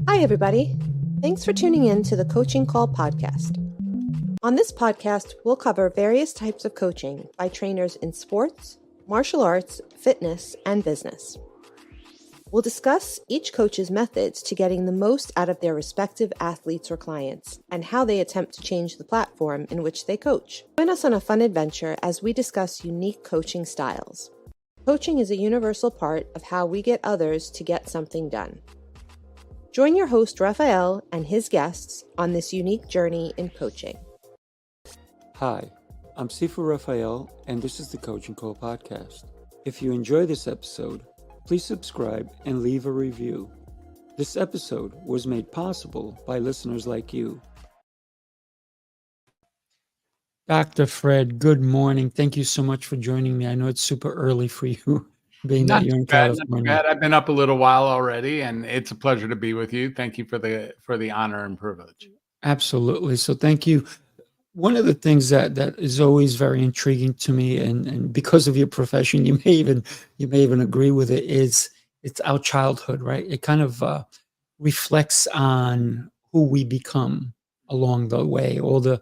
Hi, everybody. Thanks for tuning in to the Coaching Call podcast. On this podcast, we'll cover various types of coaching by trainers in sports, martial arts, fitness, and business. We'll discuss each coach's methods to getting the most out of their respective athletes or clients and how they attempt to change the platform in which they coach. Join us on a fun adventure as we discuss unique coaching styles. Coaching is a universal part of how we get others to get something done. Join your host, Rafael, and his guests on this unique journey in coaching. Hi, I'm Sifu Rafael, and this is the Coaching Call podcast. If you enjoy this episode, please subscribe and leave a review. This episode was made possible by listeners like you. Dr. Fred, good morning. Thank you so much for joining me. I know it's super early for you, being that you're in California. Not too bad. I've been up a little while already, and it's a pleasure to be with you. Thank you for the honor and privilege. Absolutely. So thank you. One of the things that is always very intriguing to me, and because of your profession, you may even agree with it, is it's our childhood, right? It kind of reflects on who we become along the way, all the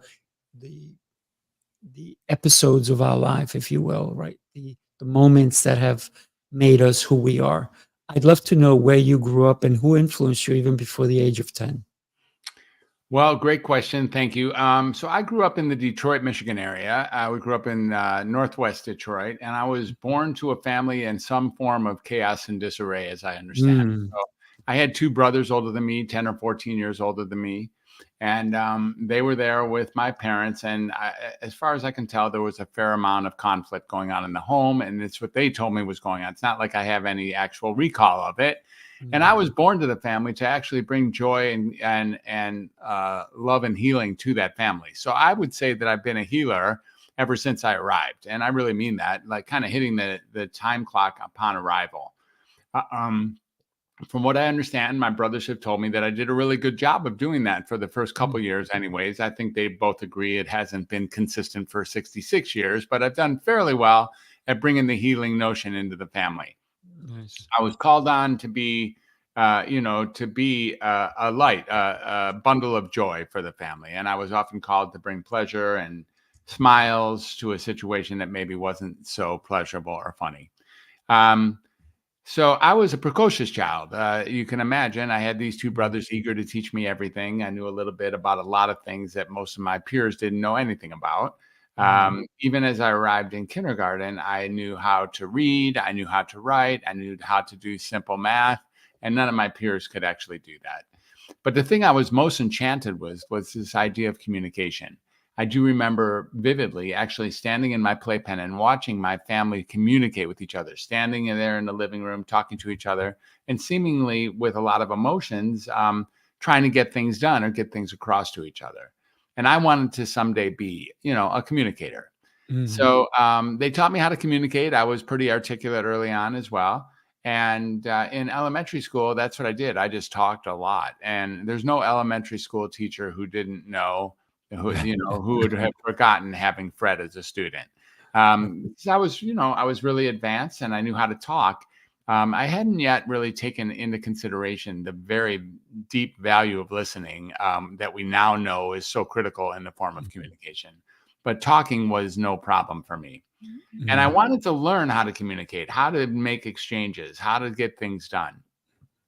episodes of our life, if you will, right? The moments that have made us who we are. I'd love to know where you grew up and who influenced you even before the age of 10. Well, great question. Thank you. So I grew up in the Detroit, Michigan area. We grew up in Northwest Detroit, and I was born to a family in some form of chaos and disarray, as I understand. So I had two brothers older than me, 10 or 14 years older than me. And they were there with my parents. And as far as I can tell, there was a fair amount of conflict going on in the home. And it's what they told me was going on. It's not like I have any actual recall of it. And I was born to the family to actually bring joy and love and healing to that family. So I would say that I've been a healer ever since I arrived. And I really mean that, like kind of hitting the time clock upon arrival. From what I understand, my brothers have told me that I did a really good job of doing that for the first couple of years anyways. I think they both agree it hasn't been consistent for 66 years, but I've done fairly well at bringing the healing notion into the family. Nice. I was called on to be, a light, a bundle of joy for the family. And I was often called to bring pleasure and smiles to a situation that maybe wasn't so pleasurable or funny. So I was a precocious child. You can imagine I had these two brothers eager to teach me everything. I knew a little bit about a lot of things that most of my peers didn't know anything about. Even as I arrived in kindergarten, I knew how to read, I knew how to write, I knew how to do simple math, and none of my peers could actually do that. But the thing I was most enchanted with was this idea of communication. I do remember vividly actually standing in my playpen and watching my family communicate with each other, standing in there in the living room, talking to each other, and seemingly with a lot of emotions, trying to get things done or get things across to each other. And I wanted to someday be, a communicator. So they taught me how to communicate. I was pretty articulate early on as well. And in elementary school, that's what I did. I just talked a lot. And there's no elementary school teacher who didn't know, who would have forgotten having Fred as a student. So I was really advanced and I knew how to talk. I hadn't yet really taken into consideration the very deep value of listening that we now know is so critical in the form of communication. But talking was no problem for me. And I wanted to learn how to communicate, how to make exchanges, how to get things done.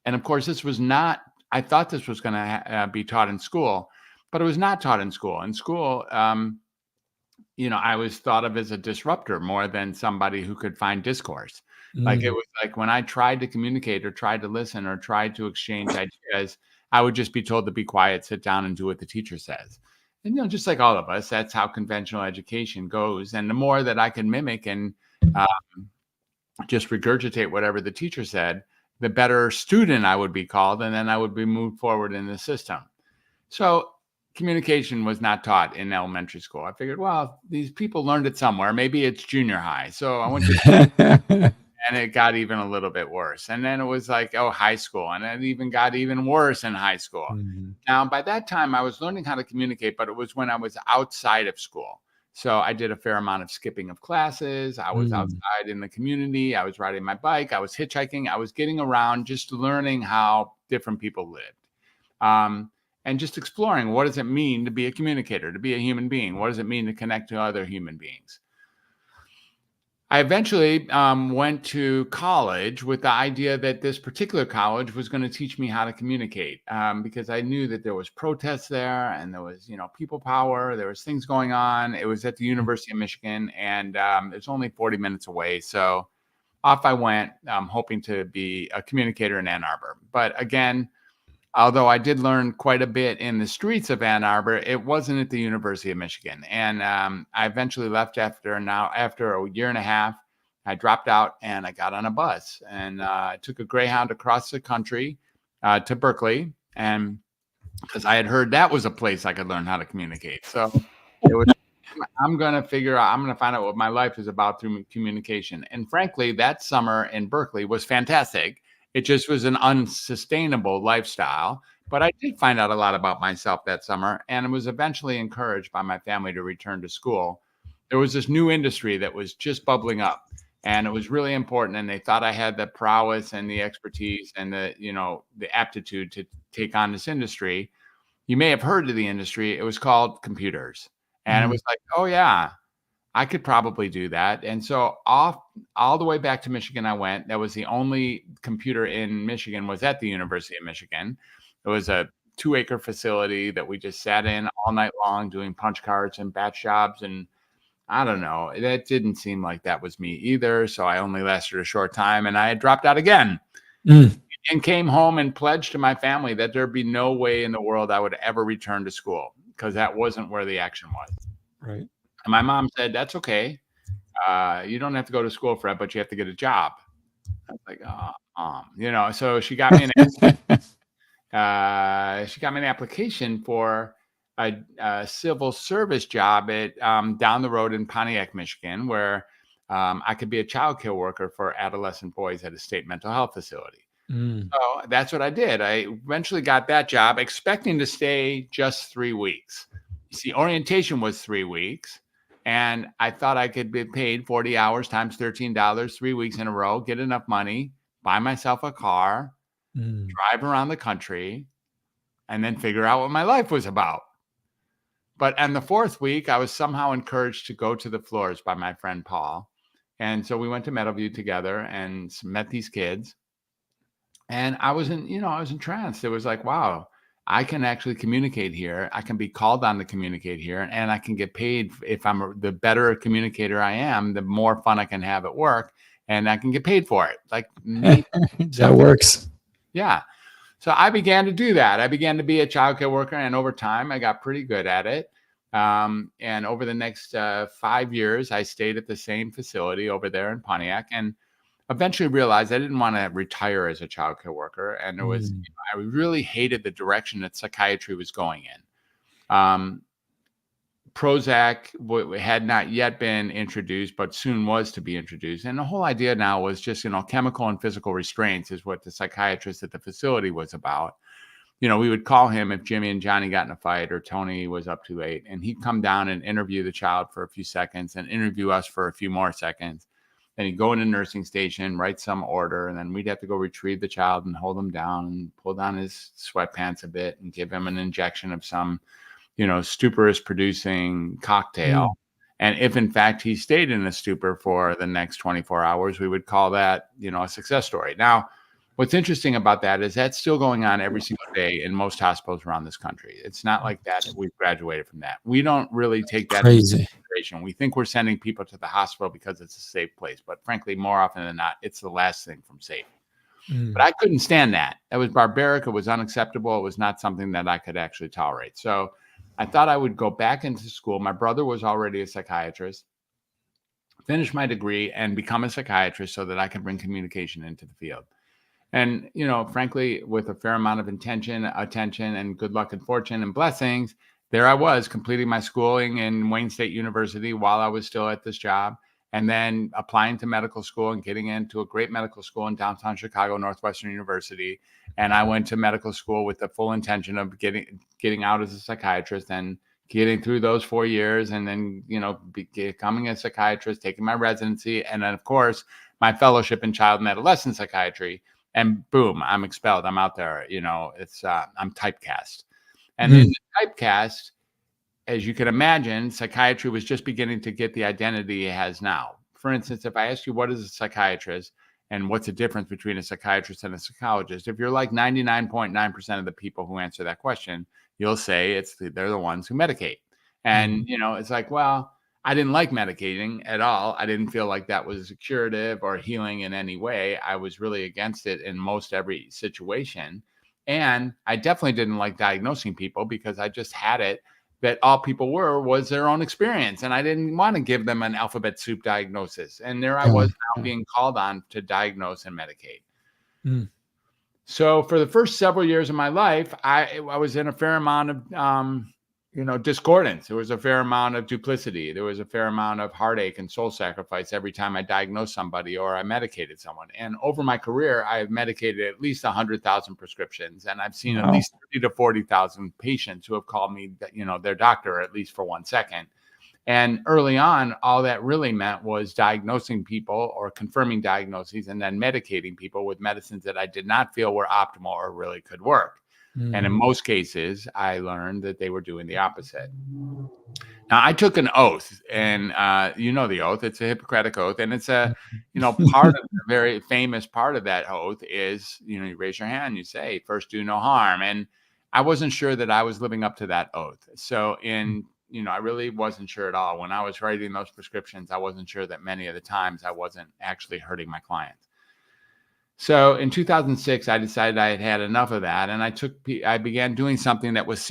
And of course, I thought this was going to be taught in school, but it was not taught in school. In school, I was thought of as a disruptor more than somebody who could find discourse. Like it was like when I tried to communicate or tried to listen or tried to exchange ideas, I would just be told to be quiet, sit down and do what the teacher says. And, just like all of us, that's how conventional education goes. And the more that I could mimic and just regurgitate whatever the teacher said, the better student I would be called. And then I would be moved forward in the system. So communication was not taught in elementary school. I figured, well, these people learned it somewhere. Maybe it's junior high. So I went to and it got even a little bit worse. And then it was like, high school. And it even got even worse in high school. Now, by that time, I was learning how to communicate, but it was when I was outside of school. So I did a fair amount of skipping of classes. I was outside in the community. I was riding my bike. I was hitchhiking. I was getting around, just learning how different people lived. And just exploring, what does it mean to be a communicator, to be a human being? What does it mean to connect to other human beings? I eventually went to college with the idea that this particular college was going to teach me how to communicate, because I knew that there was protests there, and there was, people power. There was things going on. It was at the University of Michigan, and it's only 40 minutes away. So off I went, hoping to be a communicator in Ann Arbor. But again, although I did learn quite a bit in the streets of Ann Arbor, it wasn't at the University of Michigan. And I eventually left after a year and a half. I dropped out and I got on a bus, and I took a Greyhound across the country to Berkeley, and because I had heard that was a place I could learn how to communicate. So it was, I'm going to find out what my life is about through communication. And frankly, that summer in Berkeley was fantastic. It just was an unsustainable lifestyle. But I did find out a lot about myself that summer, and was eventually encouraged by my family to return to school. There was this new industry that was just bubbling up, and it was really important. And they thought I had the prowess and the expertise and the aptitude to take on this industry. You may have heard of the industry. It was called computers. And it was like, oh yeah, I could probably do that. And so all the way back to Michigan I went. That was the only computer in Michigan, was at the University of Michigan. It was a 2-acre facility that we just sat in all night long doing punch cards and batch jobs. And I don't know, that didn't seem like that was me either. So I only lasted a short time, and I had dropped out again. And came home and pledged to my family that there'd be no way in the world I would ever return to school, because that wasn't where the action was. Right. And my mom said, that's okay. You don't have to go to school for that, but you have to get a job. I was like, oh, so she got me an application for a civil service job at down the road in Pontiac, Michigan, where I could be a child care worker for adolescent boys at a state mental health facility. So that's what I did. I eventually got that job, expecting to stay just 3 weeks. You see, orientation was 3 weeks, and I thought I could be paid 40 hours times $13, 3 weeks in a row, get enough money, buy myself a car, drive around the country, and then figure out what my life was about. But on the 4th week, I was somehow encouraged to go to the floors by my friend Paul. And so we went to Meadowview together and met these kids. And I was entranced. It was like, wow, I can actually communicate here. I can be called on to communicate here, and I can get paid. If the better a communicator I am, the more fun I can have at work, and I can get paid for it. Like that works. Yeah. So I began to do that. I began to be a childcare worker, and over time, I got pretty good at it. And over the next 5 years, I stayed at the same facility over there in Pontiac, and eventually realized I didn't want to retire as a childcare worker. And I really hated the direction that psychiatry was going in. Prozac had not yet been introduced, but soon was to be introduced. And the whole idea now was just, chemical and physical restraints is what the psychiatrist at the facility was about. We would call him if Jimmy and Johnny got in a fight, or Tony was up too late, and he'd come down and interview the child for a few seconds and interview us for a few more seconds. Then he'd go in a nursing station, write some order, and then we'd have to go retrieve the child and hold him down and pull down his sweatpants a bit and give him an injection of some, stuporous producing cocktail. And if in fact he stayed in a stupor for the next 24 hours, we would call that, a success story. Now, what's interesting about that is that's still going on every single day in most hospitals around this country. It's not like that we've graduated from that. We don't really take that into consideration. We think we're sending people to the hospital because it's a safe place. But frankly, more often than not, it's the last thing from safe. But I couldn't stand that. That was barbaric. It was unacceptable. It was not something that I could actually tolerate. So I thought I would go back into school. My brother was already a psychiatrist, finish my degree, and become a psychiatrist so that I could bring communication into the field. And, frankly, with a fair amount of attention, and good luck and fortune and blessings, there I was completing my schooling in Wayne State University while I was still at this job, and then applying to medical school and getting into a great medical school in downtown Chicago, Northwestern University. And I went to medical school with the full intention of getting out as a psychiatrist and getting through those 4 years, and then, becoming a psychiatrist, taking my residency, and then, of course, my fellowship in child and adolescent psychiatry. And boom, I'm expelled. I'm out there. I'm typecast. And in the typecast, as you can imagine, psychiatry was just beginning to get the identity it has now. For instance, if I ask you what is a psychiatrist and what's the difference between a psychiatrist and a psychologist, if you're like 99.9% of the people who answer that question, you'll say they're the ones who medicate. And, it's like, well, I didn't like medicating at all. I didn't feel like that was curative or healing in any way. I was really against it in most every situation. And I definitely didn't like diagnosing people, because I just had it that all people was their own experience. And I didn't want to give them an alphabet soup diagnosis. And there I was now being called on to diagnose and medicate. So for the first several years of my life, I was in a fair amount of, discordance. There was a fair amount of duplicity. There was a fair amount of heartache and soul sacrifice every time I diagnosed somebody or I medicated someone. And over my career, I have medicated at least 100,000 prescriptions, and I've seen at least 30 to 40,000 patients who have called me, their doctor, at least for 1 second. And early on, all that really meant was diagnosing people or confirming diagnoses and then medicating people with medicines that I did not feel were optimal or really could work. And in most cases, I learned that they were doing the opposite. Now, I took an oath, and the oath. It's a Hippocratic oath, and it's a, part of the very famous part of that oath is, you raise your hand, you say, first do no harm. And I wasn't sure that I was living up to that oath. So I really wasn't sure at all. When I was writing those prescriptions, I wasn't sure that many of the times I wasn't actually hurting my clients. So in 2006, I decided I had had enough of that, and I began doing something that was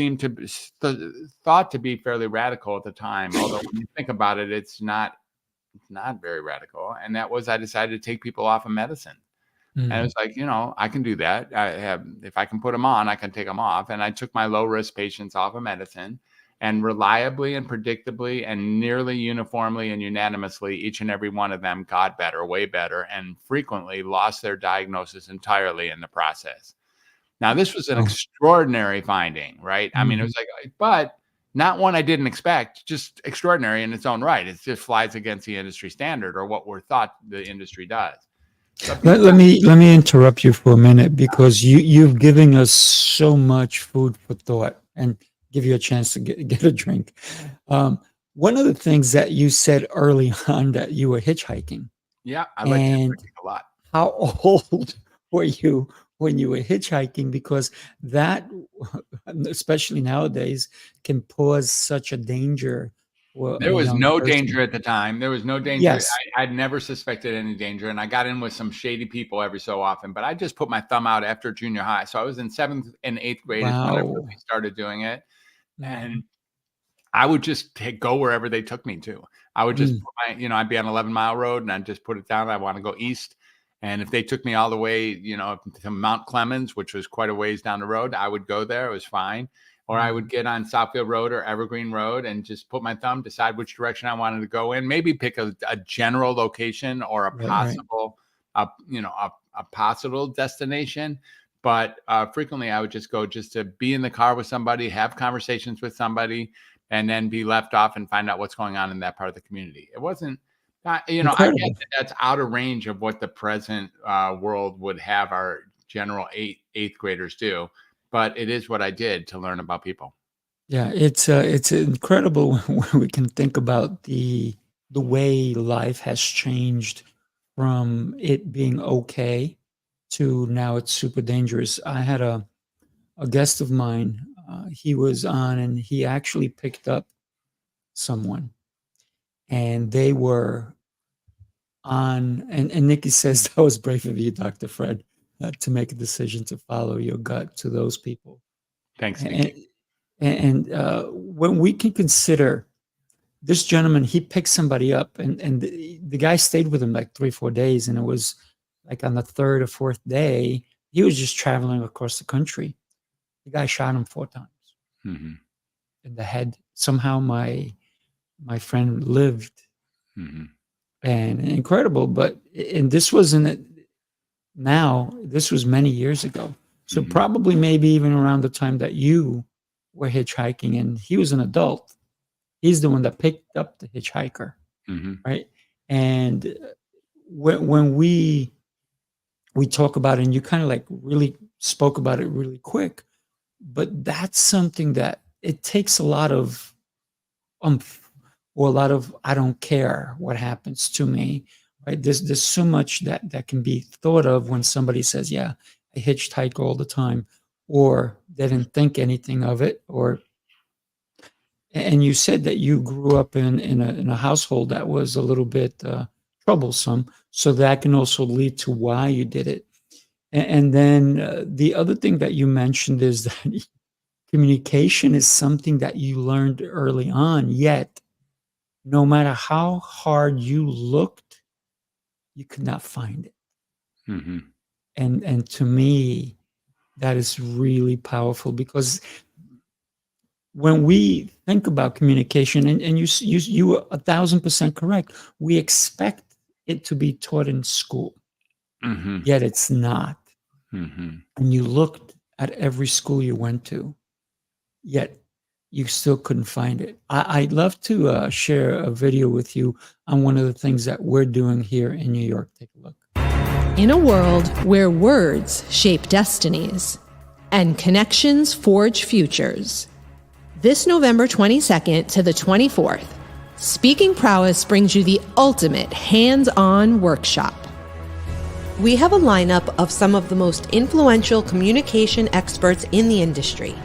thought to be fairly radical at the time. Although when you think about it, it's not very radical. And that was, I decided to take people off of medicine. And it was like, I can do that. If I can put them on, I can take them off. And I took my low risk patients off of medicine. And reliably and predictably and nearly uniformly and unanimously, each and every one of them got better, way better, and frequently lost their diagnosis entirely in the process. Now, this was an extraordinary finding, right? I mean, it was like, but not one I didn't expect, just extraordinary in its own right. It just flies against the industry standard or what we're thought the industry does. Let me interrupt you for a minute, because you've given us so much food for thought, and give you a chance to get a drink. One of the things that you said early on, that you were hitchhiking. Yeah, I like hitchhiking a lot. How old were you when you were hitchhiking? Because that, especially nowadays, can pose such a danger. There was no danger at the time. There was no danger. Yes. I'd never suspected any danger, and I got in with some shady people every so often, but I just put my thumb out after junior high. So I was in 7th and 8th grade is when I really started doing it. And I would just go wherever they took me to. I would just put I'd be on 11 Mile Road, and I'd just put it down. I want to go east. And if they took me all the way, to Mount Clemens, which was quite a ways down the road, I would go there. It was fine. Or I would get on Southfield Road or Evergreen Road and just put my thumb, decide which direction I wanted to go in, maybe pick a general location or a possible, a possible destination. But frequently I would just go just to be in the car with somebody, have conversations with somebody, and then be left off and find out what's going on in that part of the community. It wasn't, I get that's out of range of what the present world would have our general eighth graders do. But it is what I did to learn about people. Yeah, it's incredible when we can think about the way life has changed from it being okay to now it's super dangerous. I had a guest of mine. He was on, and he actually picked up someone, and they were on. And Nikki says that was brave of you, Dr. Fred, to make a decision to follow your gut to those people. Thanks, Nikki. And when we can consider this gentleman, he picked somebody up, and the guy stayed with him like 3-4 days, and it was like on the 3rd or 4th day, he was just traveling across the country. The guy shot him 4 times in the head. Somehow my friend lived, and incredible. And this wasn't now. This was many years ago. So probably maybe even around the time that you were hitchhiking, and he was an adult. He's the one that picked up the hitchhiker, right? And when we talk about it, and you kind of like really spoke about it really quick, but that's something that it takes a lot of or a lot of I don't care what happens to me, right? There's so much that can be thought of when somebody says, yeah, I hitchhike all the time, or they didn't think anything of it. Or and you said that you grew up in a household that was a little bit troublesome, so that can also lead to why you did it. And then the other thing that you mentioned is that communication is something that you learned early on, yet no matter how hard you looked, you could not find it. And to me, that is really powerful, because when we think about communication, and you are 1,000% correct, we expect it to be taught in school, yet it's not. And you looked at every school you went to, yet you still couldn't find it. I'd love to share a video with you on one of the things that we're doing here in New York. Take a look. In a world where words shape destinies and connections forge futures, this November 22nd to the 24th, Speaking Prowess brings you the ultimate hands-on workshop. We have a lineup of some of the most influential communication experts in the industry.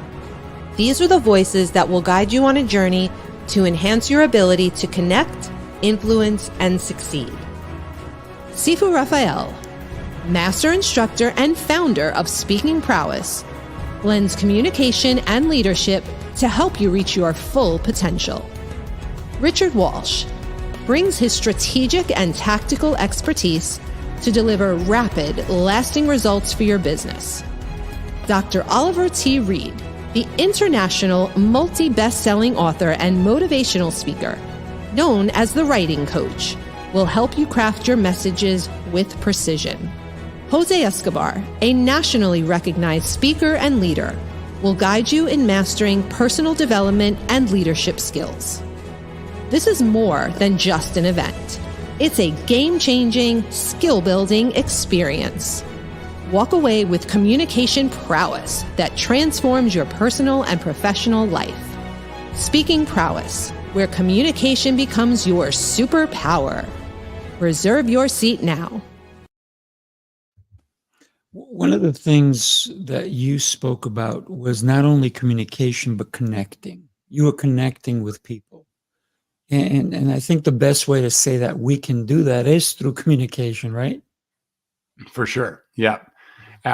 These are the voices that will guide you on a journey to enhance your ability to connect, influence, and succeed. Sifu Rafael, master instructor and founder of Speaking Prowess, blends communication and leadership to help you reach your full potential. Richard Walsh brings his strategic and tactical expertise to deliver rapid, lasting results for your business. Dr. Oliver T. Reed, the international multi-best-selling author and motivational speaker, known as the Writing Coach, will help you craft your messages with precision. Jose Escobar, a nationally recognized speaker and leader, will guide you in mastering personal development and leadership skills. This is more than just an event. It's a game-changing, skill-building experience. Walk away with communication prowess that transforms your personal and professional life. Speaking Prowess, where communication becomes your superpower. Reserve your seat now. One of the things that you spoke about was not only communication, but connecting. You were connecting with people. And I think the best way to say that we can do that is through communication, right? For sure. Yeah.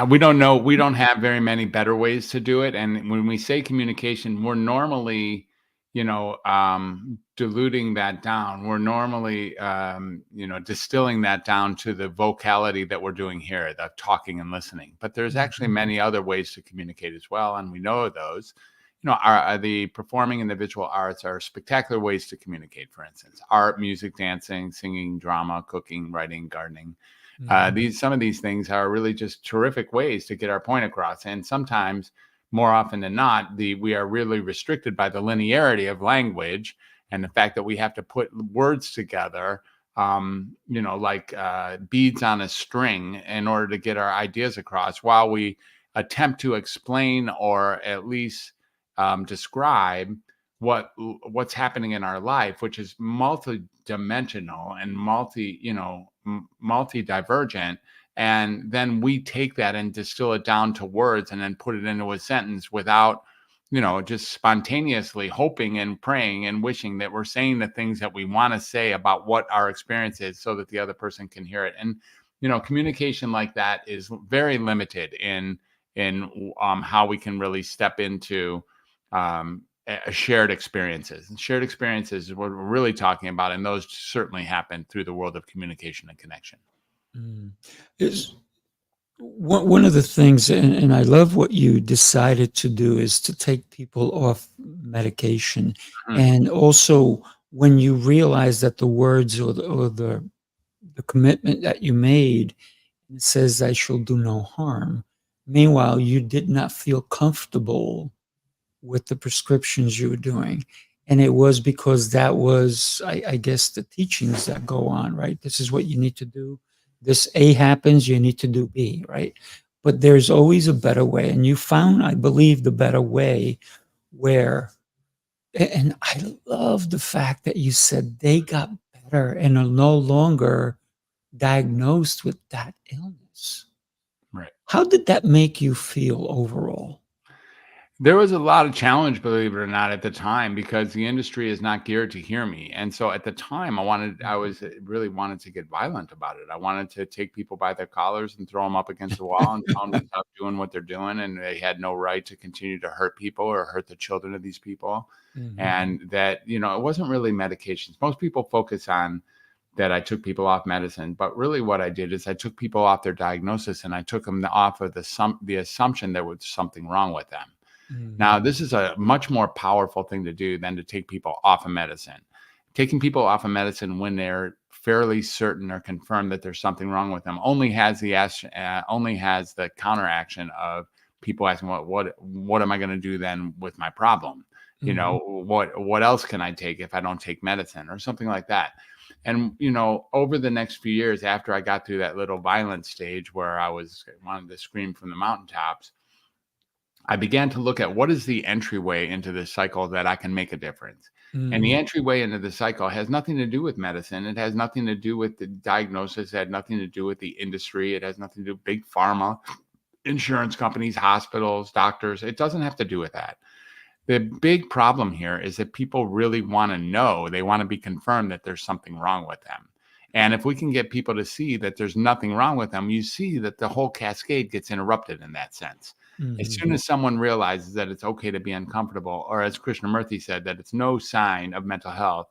We don't have very many better ways to do it. And when we say communication, we're normally, diluting that down. We're normally, distilling that down to the vocality that we're doing here, the talking and listening. But there's actually many other ways to communicate as well. And we know those. The performing and the visual arts are spectacular ways to communicate, for instance, art, music, dancing, singing, drama, cooking, writing, gardening. Some of these things are really just terrific ways to get our point across. And sometimes, more often than not, we are really restricted by the linearity of language and the fact that we have to put words together, like beads on a string in order to get our ideas across, while we attempt to explain or at least describe what's happening in our life, which is multi-dimensional and multi-divergent. And then we take that and distill it down to words and then put it into a sentence without, just spontaneously hoping and praying and wishing that we're saying the things that we want to say about what our experience is so that the other person can hear it. And, communication like that is very limited in how we can really step into shared experiences. And shared experiences is what we're really talking about. And those certainly happen through the world of communication and connection. Is one of the things, and I love what you decided to do, is to take people off medication. And also, when you realize that the words or the commitment that you made, it says, I shall do no harm. Meanwhile, you did not feel comfortable with the prescriptions you were doing. And it was because that was, I guess, the teachings that go on, right? This is what you need to do. This A happens, you need to do B, right? But there's always a better way. And you found, I believe, the better way where, and I love the fact that you said they got better and are no longer diagnosed with that illness. Right. How did that make you feel overall? There was a lot of challenge, believe it or not, at the time because the industry is not geared to hear me. And so at the time, I was really wanted to get violent about it. I wanted to take people by their collars and throw them up against the wall and tell them to stop doing what they're doing. And they had no right to continue to hurt people or hurt the children of these people. And that, it wasn't really medications. Most people focus on that I took people off medicine, but really what I did is I took people off their diagnosis and I took them off of the assumption there was something wrong with them. Now, this is a much more powerful thing to do than to take people off of medicine. Taking people off of medicine when they're fairly certain or confirmed that there's something wrong with them only has the counteraction of people asking, what am I going to do then with my problem? What else can I take if I don't take medicine or something like that? And, over the next few years, after I got through that little violent stage where I wanted to scream from the mountaintops, I began to look at what is the entryway into this cycle that I can make a difference. And the entryway into the cycle has nothing to do with medicine. It has nothing to do with the diagnosis. It had nothing to do with the industry. It has nothing to do with big pharma, insurance companies, hospitals, doctors. It doesn't have to do with that. The big problem here is that people really want to know, they want to be confirmed that there's something wrong with them. And if we can get people to see that there's nothing wrong with them, you see that the whole cascade gets interrupted in that sense. As soon as someone realizes that it's okay to be uncomfortable, or as Krishnamurti said, that it's no sign of mental health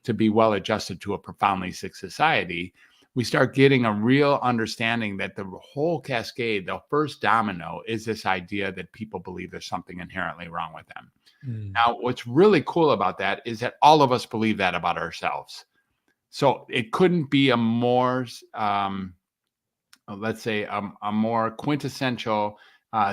to be well adjusted to a profoundly sick society, we start getting a real understanding that the whole cascade, the first domino, is this idea that people believe there's something inherently wrong with them. Now, what's really cool about that is that all of us believe that about ourselves. So it couldn't be a more, let's say, a more quintessential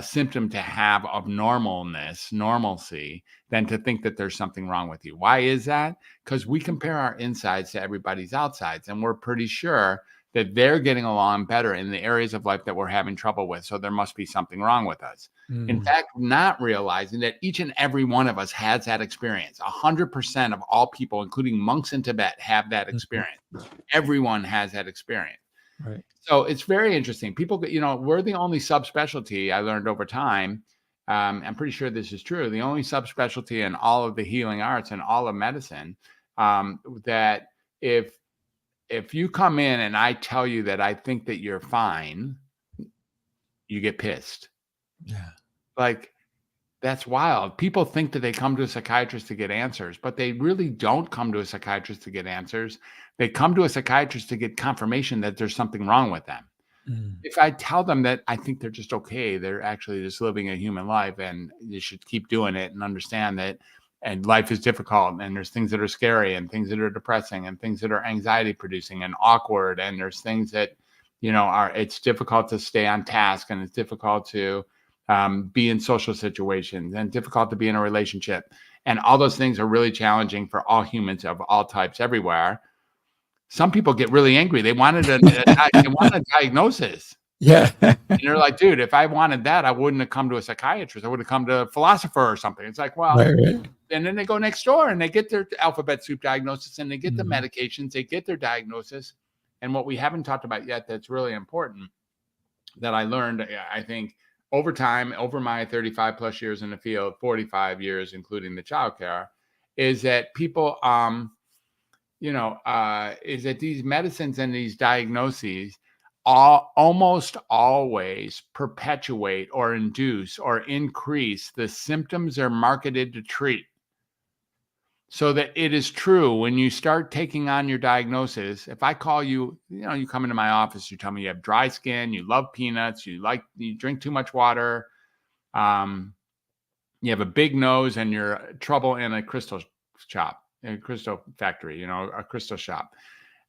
symptom to have of normalcy, than to think that there's something wrong with you. Why is that? Because we compare our insides to everybody's outsides, and we're pretty sure that they're getting along better in the areas of life that we're having trouble with. So there must be something wrong with us. In fact, not realizing that each and every one of us has that experience. 100% of all people, including monks in Tibet, have that experience. Everyone has that experience. Right. So it's very interesting. People, we're the only subspecialty, I learned over time. I'm pretty sure this is true. The only subspecialty in all of the healing arts and all of medicine, that if you come in and I tell you that I think that you're fine, you get pissed. Yeah. Like, that's wild. People think that they come to a psychiatrist to get answers, but they really don't come to a psychiatrist to get answers. They come to a psychiatrist to get confirmation that there's something wrong with them. If I tell them that I think they're just okay, they're actually just living a human life and you should keep doing it and understand that, and life is difficult and there's things that are scary and things that are depressing and things that are anxiety producing and awkward. And there's things that, it's difficult to stay on task and it's difficult to be in social situations and difficult to be in a relationship. And all those things are really challenging for all humans of all types everywhere. Some people get really angry. They wanted a diagnosis. Yeah. And they're like, dude, if I wanted that, I wouldn't have come to a psychiatrist. I would have come to a philosopher or something. It's like, well, Right. and then they go next door and they get their alphabet soup diagnosis and they get the medications, they get their diagnosis. And what we haven't talked about yet that's really important that I learned, I think, over time, over my 35 plus years in the field, 45 years, including the childcare, is that people, is that these medicines and these diagnoses almost always perpetuate or induce or increase the symptoms they're marketed to treat. So that it is true when you start taking on your diagnosis. If I call you, you come into my office, you tell me you have dry skin, you love peanuts, you drink too much water, you have a big nose, and you're trouble in a crystal shop, a crystal factory, a crystal shop.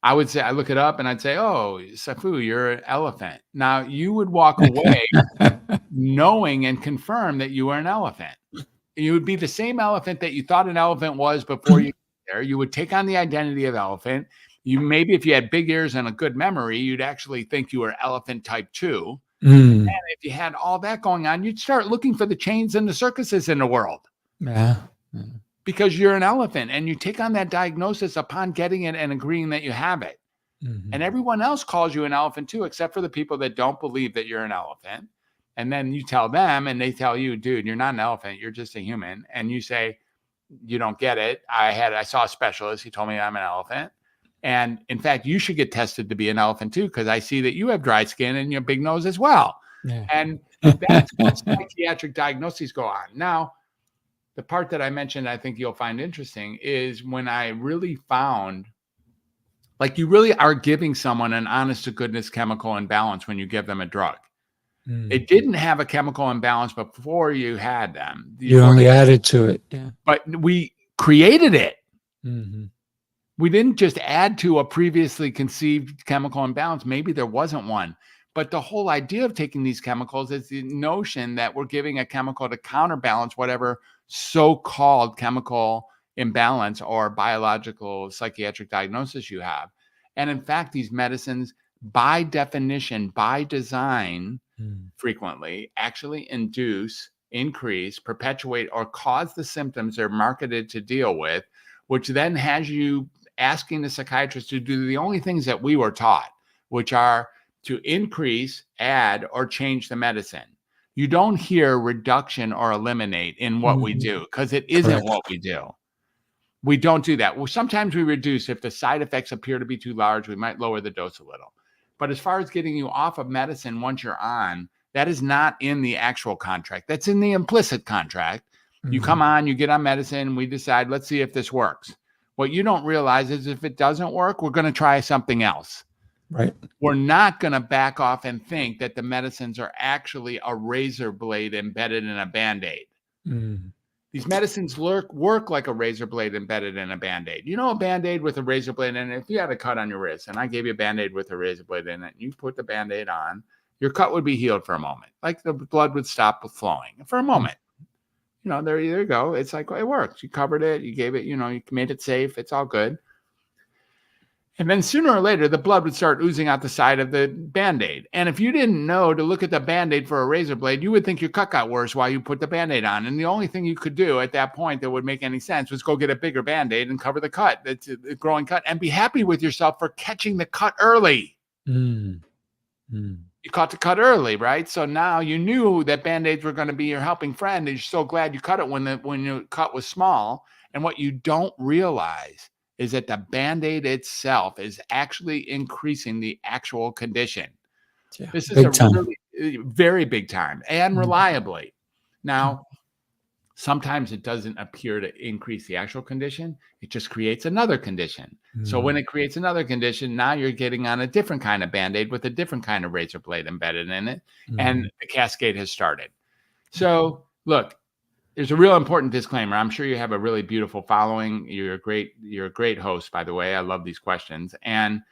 I would say, I look it up and I'd say, oh, Sifu, you're an elephant. Now you would walk away knowing and confirm that you are an elephant. You would be the same elephant that you thought an elephant was before you got there. You would take on the identity of elephant. You maybe, if you had big ears and a good memory, you'd actually think you were elephant type 2. And if you had all that going on, you'd start looking for the chains and the circuses in the world. Yeah. Because you're an elephant, and you take on that diagnosis upon getting it and agreeing that you have it. And everyone else calls you an elephant too, except for the people that don't believe that you're an elephant. And then you tell them, and they tell you, dude, you're not an elephant. You're just a human. And you say, you don't get it. I saw a specialist. He told me I'm an elephant. And in fact, you should get tested to be an elephant too, because I see that you have dry skin and your big nose as well. Yeah. And that's what psychiatric diagnoses go on. Now, the part that I mentioned, I think you'll find interesting, is when I really found, like, you really are giving someone an honest to goodness chemical imbalance when you give them a drug. It didn't have a chemical imbalance before you had them. You only added to it. Yeah. But we created it. We didn't just add to a previously conceived chemical imbalance. Maybe there wasn't one. But the whole idea of taking these chemicals is the notion that we're giving a chemical to counterbalance whatever so-called chemical imbalance or biological psychiatric diagnosis you have. And in fact, these medicines, by definition, by design, frequently actually induce, increase, perpetuate, or cause the symptoms they're marketed to deal with, which then has you asking the psychiatrist to do the only things that we were taught, which are to increase, add, or change the medicine. You don't hear reduction or eliminate in what we do, because it isn't what we do. We don't do that. Well, sometimes we reduce. If the side effects appear to be too large, we might lower the dose a little. But as far as getting you off of medicine once you're on, that is not in the actual contract. That's in the implicit contract. You come on, you get on medicine, we decide, let's see if this works. What you don't realize is if it doesn't work, we're going to try something else. Right. We're not going to back off and think that the medicines are actually a razor blade embedded in a Band-Aid. These medicines work like a razor blade embedded in a Band-Aid. You know, a Band-Aid with a razor blade in it, if you had a cut on your wrist and I gave you a Band-Aid with a razor blade in it, and you put the Band-Aid on, your cut would be healed for a moment. Like the blood would stop flowing for a moment. You know, there you go. It's like, well, it works. You covered it. You gave it, you made it safe. It's all good. And then sooner or later, the blood would start oozing out the side of the Band-Aid. And if you didn't know to look at the Band-Aid for a razor blade, you would think your cut got worse while you put the Band-Aid on. And the only thing you could do at that point that would make any sense was go get a bigger Band-Aid and cover the cut. That's a growing cut, and be happy with yourself for catching the cut early. You caught the cut early, right? So now you knew that Band-Aids were going to be your helping friend, and you're so glad you cut it when your cut was small. And what you don't realize is that the Band-Aid itself is actually increasing the actual condition. Yeah, this is really very big time and reliably. Now, sometimes it doesn't appear to increase the actual condition. It just creates another condition. So when it creates another condition, now you're getting on a different kind of Band-Aid with a different kind of razor blade embedded in it. And the cascade has started. So look, there's a real important disclaimer. I'm sure you have a really beautiful following. You're a great host, by the way. I love these questions. And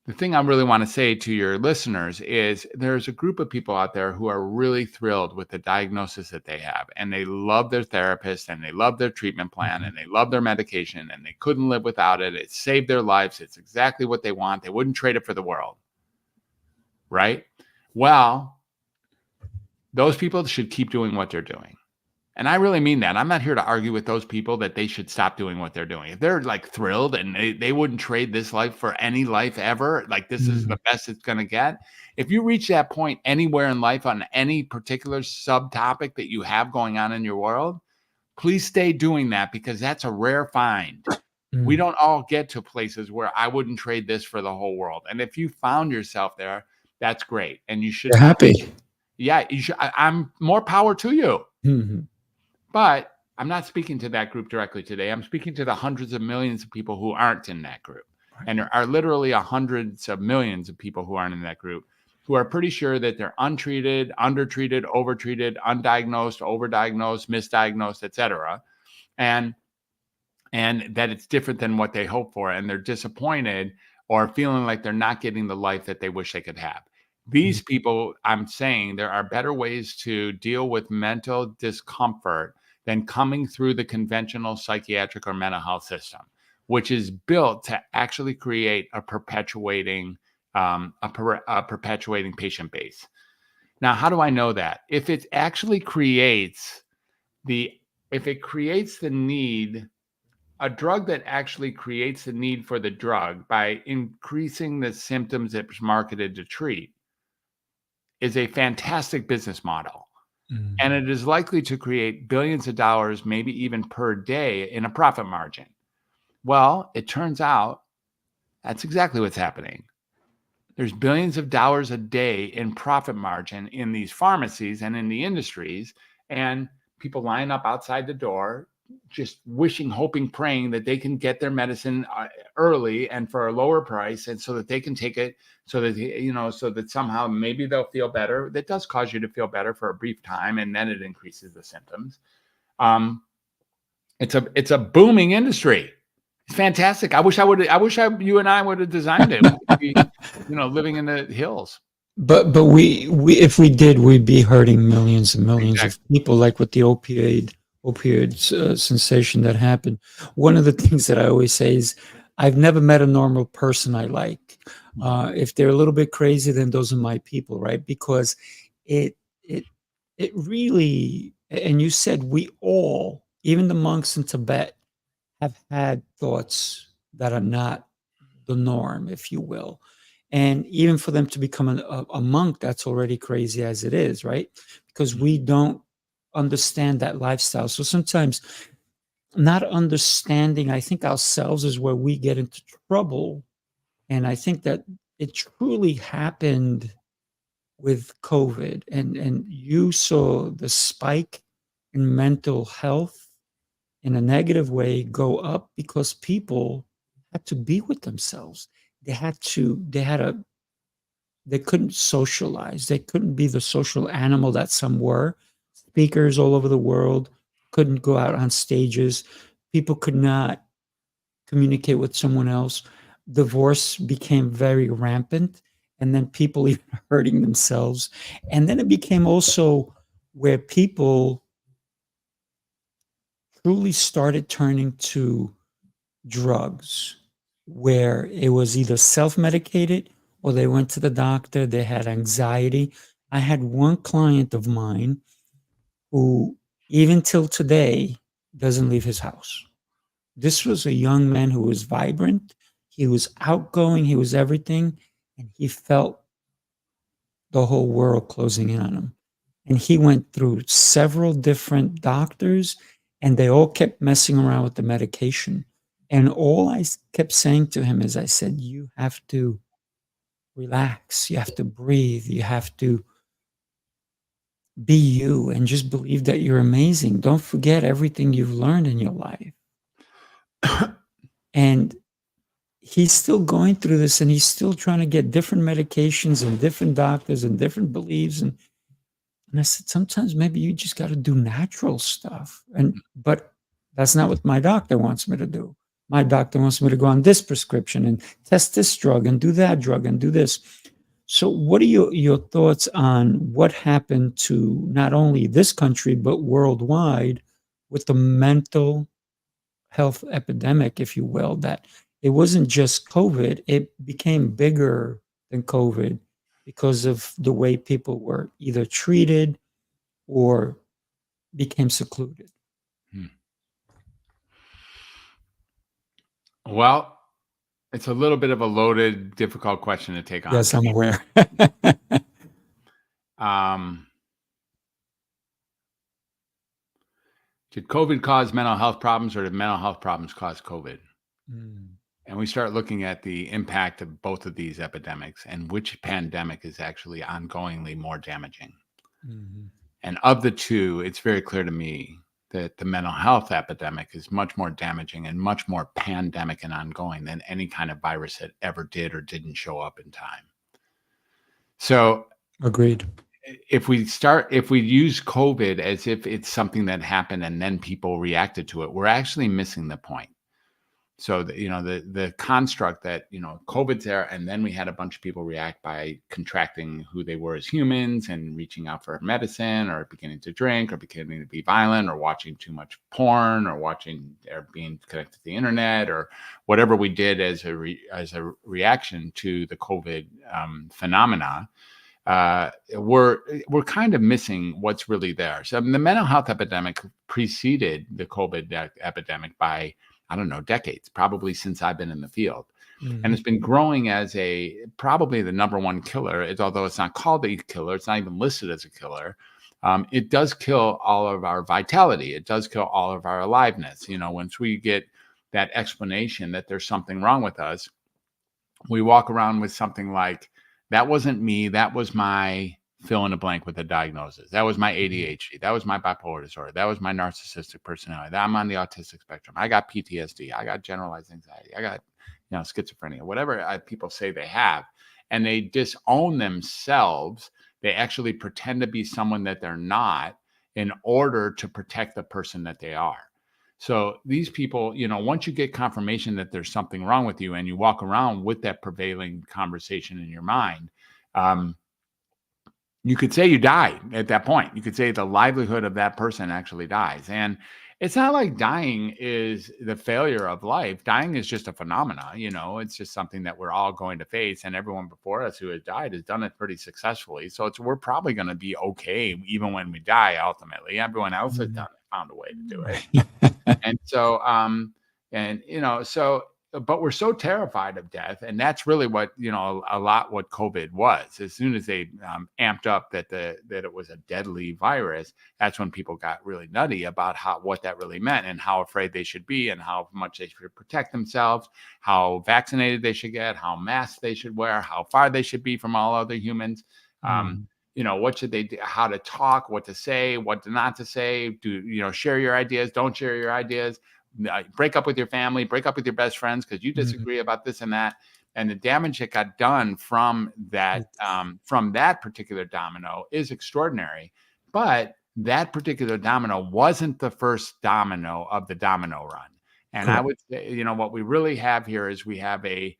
the thing I really want to say to your listeners is there's a group of people out there who are really thrilled with the diagnosis that they have. And they love their therapist, and they love their treatment plan, and they love their medication, and they couldn't live without it. It saved their lives. It's exactly what they want. They wouldn't trade it for the world. Right? Well, those people should keep doing what they're doing. And I really mean that. I'm not here to argue with those people that they should stop doing what they're doing. If they're like thrilled and they wouldn't trade this life for any life ever, like this is the best it's going to get. If you reach that point anywhere in life on any particular subtopic that you have going on in your world, please stay doing that, because that's a rare find. We don't all get to places where I wouldn't trade this for the whole world. And if you found yourself there, that's great. And you should be happy. Yeah, you should. I'm more power to you. But I'm not speaking to that group directly today. I'm speaking to the hundreds of millions of people who aren't in that group. And there are literally hundreds of millions of people who aren't in that group, who are pretty sure that they're untreated, undertreated, overtreated, undiagnosed, overdiagnosed, misdiagnosed, etc. And that it's different than what they hope for. And they're disappointed or feeling like they're not getting the life that they wish they could have. These people, I'm saying there are better ways to deal with mental discomfort than coming through the conventional psychiatric or mental health system, which is built to actually create a perpetuating patient base. Now, how do I know that? If it actually creates the need, a drug that actually creates the need for the drug by increasing the symptoms it's marketed to treat is a fantastic business model. Mm. And it is likely to create billions of dollars, maybe even per day, in a profit margin. Well, it turns out that's exactly what's happening. There's billions of dollars a day in profit margin in these pharmacies and in the industries, and people line up outside the door just wishing, hoping, praying that they can get their medicine early and for a lower price, and so that they can take it, so that somehow maybe they'll feel better. That does cause you to feel better for a brief time, and then it increases the symptoms. It's a booming industry. It's fantastic. I wish you and I would have designed it. We could be, living in the hills. But we if we did, we'd be hurting millions and millions of people, like with the opioid sensation that happened. One of the things that I always say is, I've never met a normal person I like. If they're a little bit crazy, then those are my people, right? Because it really, and you said we all, even the monks in Tibet, have had thoughts that are not the norm, if you will. And even for them to become a monk, that's already crazy as it is, right? Because we don't understand that lifestyle. So sometimes not understanding, I think, ourselves is where we get into trouble. And I think that it truly happened with COVID. And you saw the spike in mental health in a negative way go up because people had to be with themselves. They couldn't socialize. They couldn't be the social animal that some were. Speakers all over the world couldn't go out on stages. People could not communicate with someone else. Divorce became very rampant, and then people even hurting themselves. And then it became also where people truly started turning to drugs, where it was either self-medicated or they went to the doctor, they had anxiety. I had one client of mine who, even till today, doesn't leave his house. This was a young man who was vibrant, he was outgoing, he was everything, and he felt the whole world closing in on him. And he went through several different doctors, and they all kept messing around with the medication. And all I kept saying to him is, I said, you have to relax, you have to breathe, you have to be you, and just believe that you're amazing. Don't forget everything you've learned in your life. And he's still going through this, and he's still trying to get different medications and different doctors and different beliefs. And I said, sometimes maybe you just got to do natural stuff. But that's not what my doctor wants me to do. My doctor wants me to go on this prescription and test this drug and do that drug and do this. So what are your thoughts on what happened to not only this country, but worldwide with the mental health epidemic, if you will, that it wasn't just COVID, it became bigger than COVID because of the way people were either treated or became secluded? Well, it's a little bit of a loaded, difficult question to take on. Yes, I'm aware. Did COVID cause mental health problems, or did mental health problems cause COVID? And we start looking at the impact of both of these epidemics and which pandemic is actually ongoingly more damaging. And of the two, it's very clear to me that the mental health epidemic is much more damaging and much more pandemic and ongoing than any kind of virus that ever did or didn't show up in time. So, agreed. If we use COVID as if it's something that happened and then people reacted to it, we're actually missing the point. So the construct that COVID's there, and then we had a bunch of people react by contracting who they were as humans and reaching out for medicine, or beginning to drink, or beginning to be violent, or watching too much porn, or being connected to the internet, or whatever we did as a reaction to the COVID phenomena. We're kind of missing what's really there. So the mental health epidemic preceded the COVID epidemic by, I don't know, decades, probably since I've been in the field. And it's been growing as probably the number one killer. Although it's not called a killer, it's not even listed as a killer. It does kill all of our vitality. It does kill all of our aliveness. Once we get that explanation that there's something wrong with us, we walk around with something like, that wasn't me. That was my fill in the blank with a diagnosis. That was my ADHD. That was my bipolar disorder. That was my narcissistic personality. I'm on the autistic spectrum. I got PTSD. I got generalized anxiety. I got, schizophrenia, whatever people say they have. And they disown themselves. They actually pretend to be someone that they're not in order to protect the person that they are. So these people, once you get confirmation that there's something wrong with you, and you walk around with that prevailing conversation in your mind, you could say you die at that point. You could say the livelihood of that person actually dies. And it's not like dying is the failure of life. Dying is just a phenomena. It's just something that we're all going to face. And everyone before us who has died has done it pretty successfully. So we're probably going to be okay even when we die. Ultimately, everyone else has found a way to do it. And so, but we're so terrified of death, and that's really what a lot what COVID was. As soon as they amped up that it was a deadly virus, that's when people got really nutty about what that really meant, and how afraid they should be, and how much they should protect themselves, how vaccinated they should get, how masks they should wear, how far they should be from all other humans. What should they do, how to talk, what to say, what not to say, share your ideas, don't share your ideas, break up with your family, break up with your best friends because you disagree about this and that. And the damage that got done from that particular domino is extraordinary. But that particular domino wasn't the first domino of the domino run. And I would say, what we really have here is we have a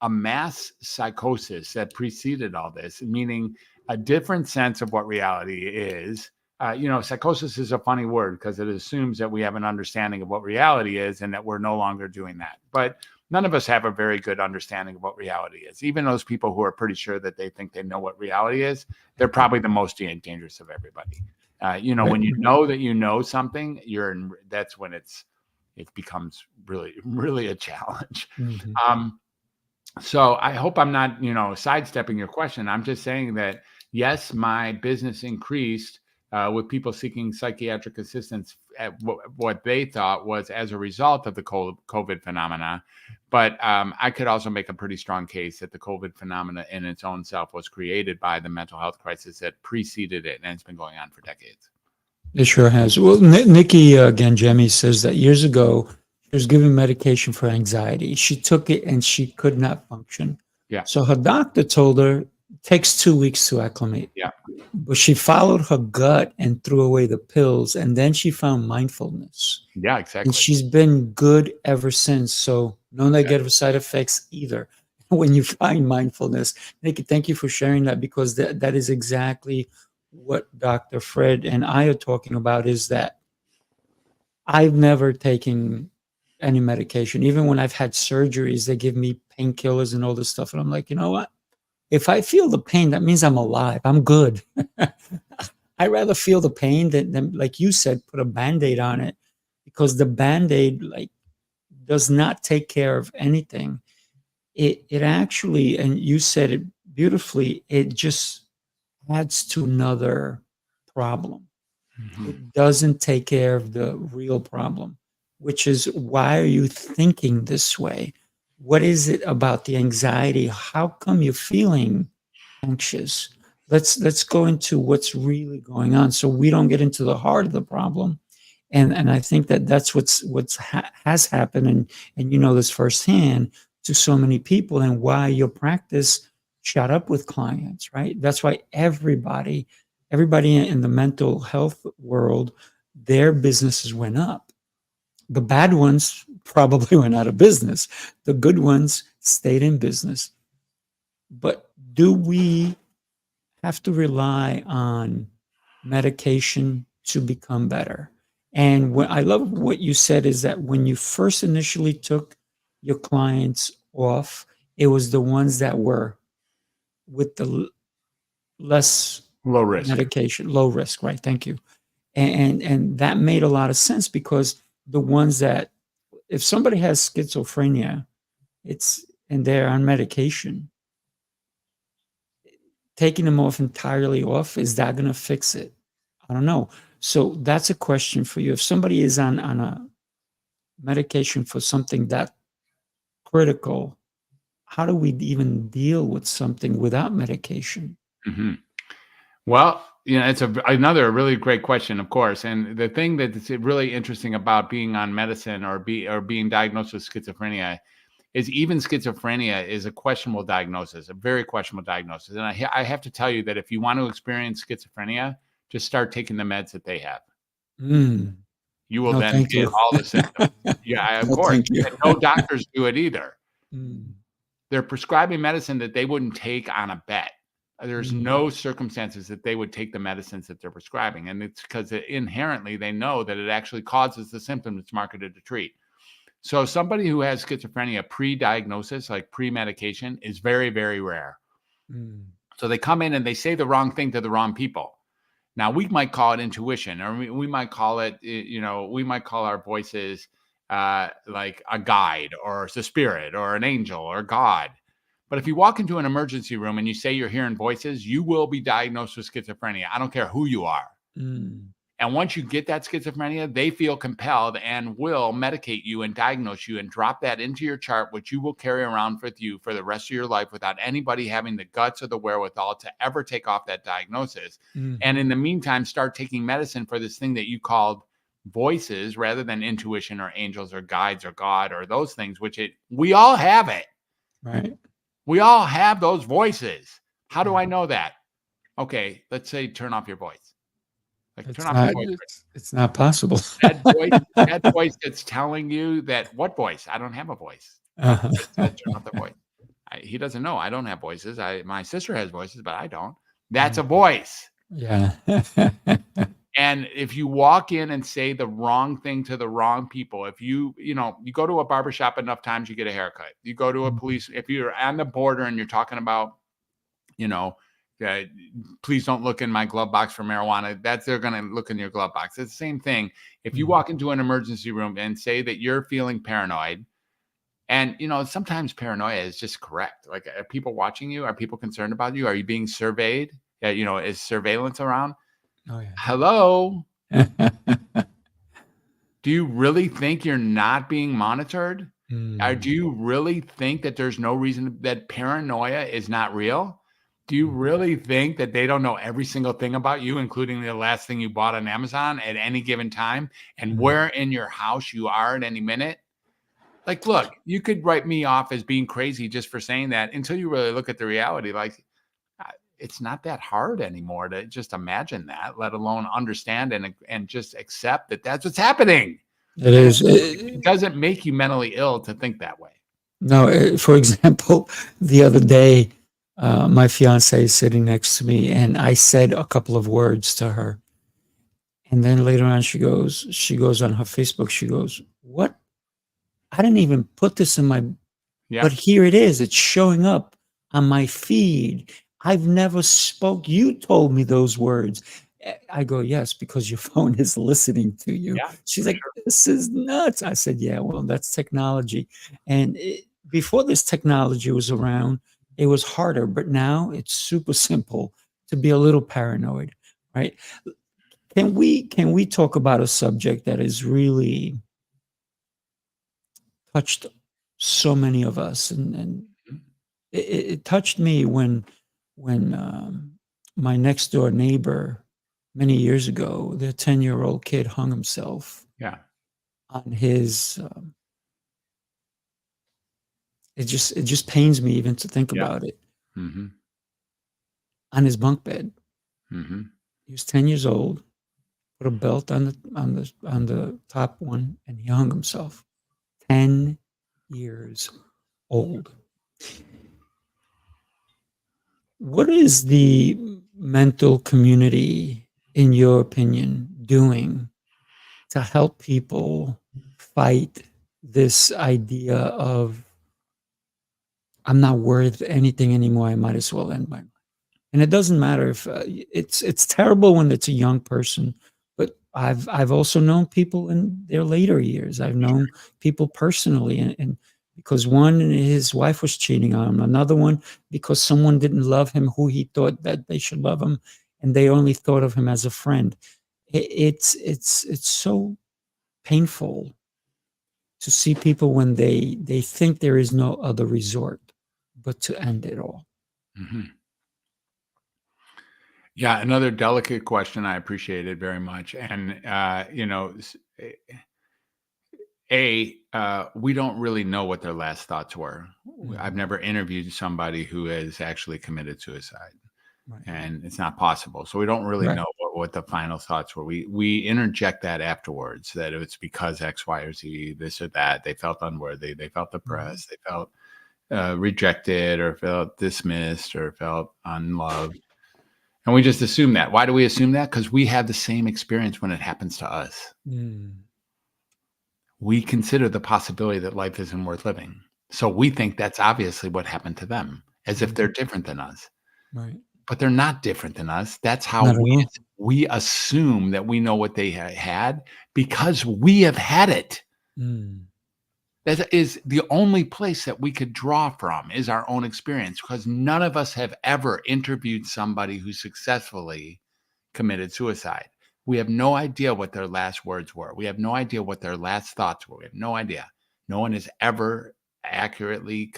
mass psychosis that preceded all this, meaning a different sense of what reality is. Psychosis is a funny word because it assumes that we have an understanding of what reality is and that we're no longer doing that. But none of us have a very good understanding of what reality is. Even those people who are pretty sure that they think they know what reality is, they're probably the most dangerous of everybody. When you know that you know something, that's when it becomes really, really a challenge. So I hope I'm not, sidestepping your question. I'm just saying that, yes, my business increased with people seeking psychiatric assistance at what they thought was as a result of the COVID phenomena. But I could also make a pretty strong case that the COVID phenomena in its own self was created by the mental health crisis that preceded it, and it's been going on for decades. It sure has. Well, Nikki Gangemi says that years ago, she was given medication for anxiety. She took it and she could not function. Yeah. So her doctor told her it takes 2 weeks to acclimate. Yeah. But she followed her gut and threw away the pills. And then she found mindfulness. Yeah, exactly. And she's been good ever since. So no negative side effects either. When you find mindfulness. Nikki, thank you for sharing that, because that is exactly what Dr. Fred and I are talking about, is that I've never taken any medication. Even when I've had surgeries, they give me painkillers and all this stuff. And I'm like, you know what? If I feel the pain, that means I'm alive. I'm good. I'd rather feel the pain than, like you said, put a Band-Aid on it, because the Band-Aid does not take care of anything. It actually, and you said it beautifully, it just adds to another problem. It doesn't take care of the real problem, which is, why are you thinking this way? What is it about the anxiety? How come you're feeling anxious? Let's go into what's really going on, so we don't get into the heart of the problem. And I think that's has happened, and you know this firsthand, to so many people, and why your practice shot up with clients, right? That's why everybody in the mental health world, their businesses went up. The bad ones probably went out of business. The good ones stayed in business. But do we have to rely on medication to become better? And what I love what you said is that when you first initially took your clients off, it was the ones that were with the less Low risk. medication, low risk, right? Thank you. And that made a lot of sense, because the ones that, if somebody has schizophrenia, and they're on medication, taking them off entirely off, is that going to fix it? I don't know. So that's a question for you. If somebody is on a medication for something that critical, how do we even deal with something without medication? Mm-hmm. Well, it's another really great question, of course. And the thing that's really interesting about being on medicine or being diagnosed with schizophrenia is even schizophrenia is a questionable diagnosis, a very questionable diagnosis. And I have to tell you that if you want to experience schizophrenia, just start taking the meds that they have. Mm. You will No, then thank get you. all the symptoms. Yeah, of No, course. thank you. And no doctors do it either. Mm. They're prescribing medicine that they wouldn't take on a bet. There's Mm. no circumstances that they would take the medicines that they're prescribing. And it's because inherently they know that it actually causes the symptom it's marketed to treat. So somebody who has schizophrenia pre-diagnosis, like pre-medication, is very, very rare. Mm. So they come in and they say the wrong thing to the wrong people. Now, we might call it intuition, or we might call it, we might call our voices like a guide or a spirit or an angel or God. But if you walk into an emergency room and you say you're hearing voices, you will be diagnosed with schizophrenia. I don't care who you are. Mm. And once you get that schizophrenia, they feel compelled and will medicate you and diagnose you and drop that into your chart, which you will carry around with you for the rest of your life without anybody having the guts or the wherewithal to ever take off that diagnosis. Mm. And in the meantime, start taking medicine for this thing that you called voices rather than intuition or angels or guides or God or those things, we all have it. Right. We all have those voices. How do I know that? Okay, let's say turn off your voice. Like, turn off your voice. It's not possible. That voice that's telling you that, what voice? I don't have a voice. Uh-huh. It says turn off the voice. He doesn't know. I don't have voices. My sister has voices, but I don't. That's a voice. Yeah. And if you walk in and say the wrong thing to the wrong people, if you go to a barbershop enough times, you get a haircut. You go to a police, if you're on the border and you're talking about, please don't look in my glove box for marijuana. They're going to look in your glove box. It's the same thing. If you walk into an emergency room and say that you're feeling paranoid, and sometimes paranoia is just correct. Like, are people watching you? Are people concerned about you? Are you being surveyed? Is surveillance around? Oh, yeah. Hello? Do you really think you're not being monitored? Or do you really think that there's no reason that paranoia is not real? Do you really think that they don't know every single thing about you, including the last thing you bought on Amazon at any given time and where in your house you are at any minute? Like, look, you could write me off as being crazy just for saying that until you really look at the reality. Like, it's not that hard anymore to just imagine that, let alone understand and just accept that that's what's happening. It is. It doesn't make you mentally ill to think that way. No, for example, the other day, my fiance is sitting next to me, and I said a couple of words to her. And then later on, she goes on her Facebook, she goes, "What? I didn't even put this in my, but here it is. It's showing up on my feed. I've never spoke. You told me those words." I go, "Yes, because your phone is listening to you." Yeah, She's like, "This is nuts." I said, "Yeah, well, that's technology." And before this technology was around, it was harder, but now it's super simple to be a little paranoid, right? Can we talk about a subject that has really touched so many of us, and it touched me when my next door neighbor many years ago, the 10-year-old kid hung himself. Yeah. On his it just pains me even to think about it. Mm-hmm. On his bunk bed. Mm-hmm. He was 10 years old, put a belt on the top one, and he hung himself. 10 years old. What is the mental community, in your opinion, doing to help people fight this idea of I'm not worth anything anymore, I might as well end my life? And it doesn't matter if it's terrible when it's a young person, but I've also known people in their later years. I've known people personally, and because one, his wife was cheating on him, another one because someone didn't love him who he thought that they should love him, and they only thought of him as a friend. It's so painful to see people when they think there is no other resort but to end it all. Mhm. Yeah, another delicate question. I appreciate it very much. And we don't really know what their last thoughts were. I've Mhm. never interviewed somebody who has actually committed suicide, Right. and it's not possible. So we don't really Right. know what the final thoughts were. We interject that afterwards, that it's because X, Y, or Z, this or that. They felt unworthy. They felt depressed. They felt rejected, or felt dismissed, or felt unloved. And we just assume that. Why do we assume that? Because we have the same experience when it happens to us. Mm. We consider the possibility that life isn't worth living. So we think that's obviously what happened to them, as if they're different than us. Right. But they're not different than us. That's how Not at all. we assume that we know what they had because we have had it. Mm. That is the only place that we could draw from, is our own experience, because none of us have ever interviewed somebody who successfully committed suicide. We have no idea what their last words were. We have no idea what their last thoughts were. We have no idea. No one has ever accurately,